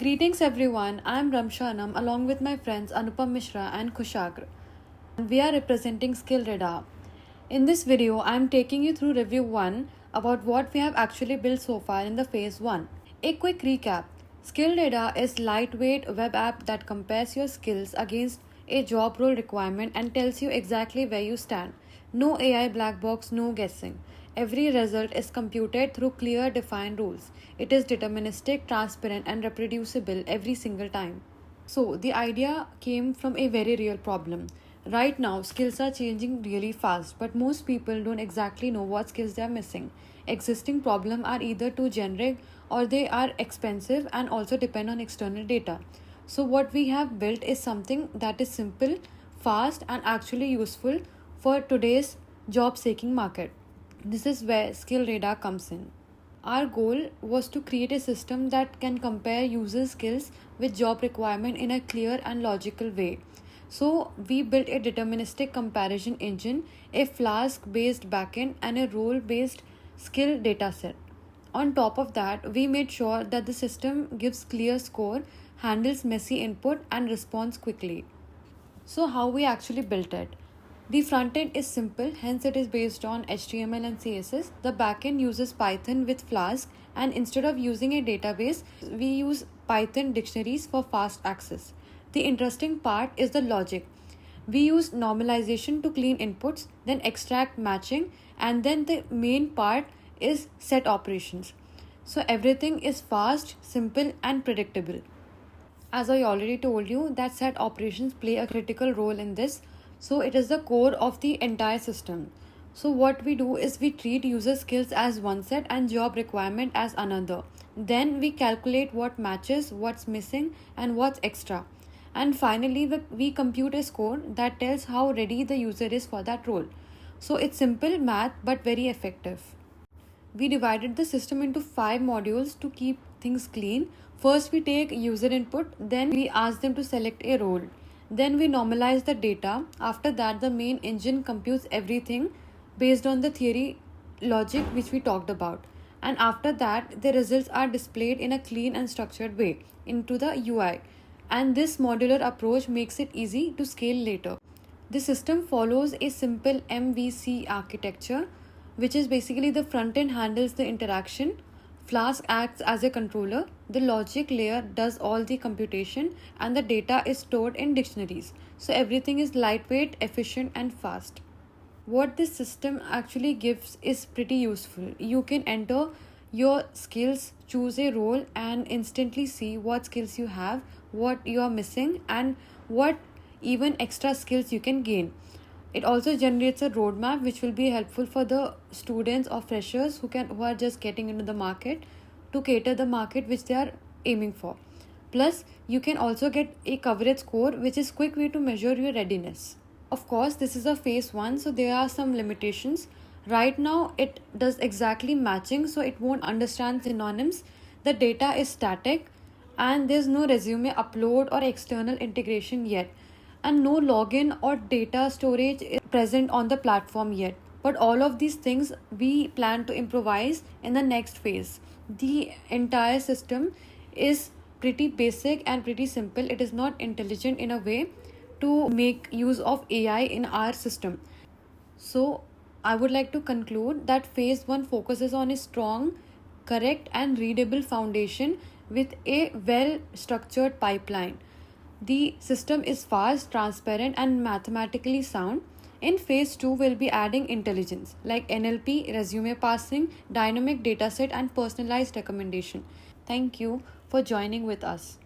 Greetings everyone, I am Ramshanam along with my friends Anupam Mishra and Kushagra. We are representing Skill Radar. In this video, I am taking you through review 1 about what we have actually built so far in the phase 1. A quick recap. Skill Radar is lightweight web app that compares your skills against a job role requirement and tells you exactly where you stand. No AI black box, no guessing. Every result is computed through clear defined rules. It is deterministic, transparent and reproducible every single time. So, the idea came from a very real problem. Right now, skills are changing really fast, but most people don't exactly know what skills they are missing. Existing problems are either too generic or they are expensive and also depend on external data. So, what we have built is something that is simple, fast, and actually useful for today's job seeking market. This is where Skill Radar comes in. Our goal was to create a system that can compare user skills with job requirement in a clear and logical way. So we built a deterministic comparison engine, a Flask based backend and a role based skill dataset. On top of that, we made sure that the system gives clear score, handles messy input and responds quickly. So how we actually built it? The front end is simple, hence it is based on HTML and CSS. The backend uses Python with Flask, and instead of using a database, we use Python dictionaries for fast access. The interesting part is the logic. We use normalization to clean inputs, then extract matching, and then the main part is set operations. So everything is fast, simple, and predictable. As I already told you, that set operations play a critical role in this. So it is the core of the entire system. So what we do is we treat user skills as one set and job requirement as another. Then we calculate what matches, what's missing and what's extra. And finally we compute a score that tells how ready the user is for that role. So it's simple math but very effective. We divided the system into 5 modules to keep things clean. First, we take user input, then we ask them to select a role. Then we normalize the data. After that, the main engine computes everything based on the theory logic which we talked about. And after that, the results are displayed in a clean and structured way into the UI. And this modular approach makes it easy to scale later. The system follows a simple MVC architecture, which is basically the front end handles the interaction, Flask acts as a controller, the logic layer does all the computation, and the data is stored in dictionaries. So everything is lightweight, efficient, and fast. What this system actually gives is pretty useful. You can enter your skills, choose a role, and instantly see what skills you have, what you are missing, and what even extra skills you can gain. It also generates a roadmap which will be helpful for the students or freshers who are just getting into the market to cater the market which they are aiming for. Plus, you can also get a coverage score which is quick way to measure your readiness. Of course, this is a phase 1, so there are some limitations. Right now, it does exactly matching, so it won't understand synonyms. The data is static and there's no resume upload or external integration yet, and no login or data storage is present on the platform yet. But all of these things we plan to improvise in the next phase. The entire system is pretty basic and pretty simple. It is not intelligent in a way to make use of AI in our system. So I would like to conclude that phase 1 focuses on a strong, correct and readable foundation with a well structured pipeline. The system is fast, transparent, and mathematically sound. In phase 2, we'll be adding intelligence like NLP, resume parsing, dynamic dataset, and personalized recommendation. Thank you for joining with us.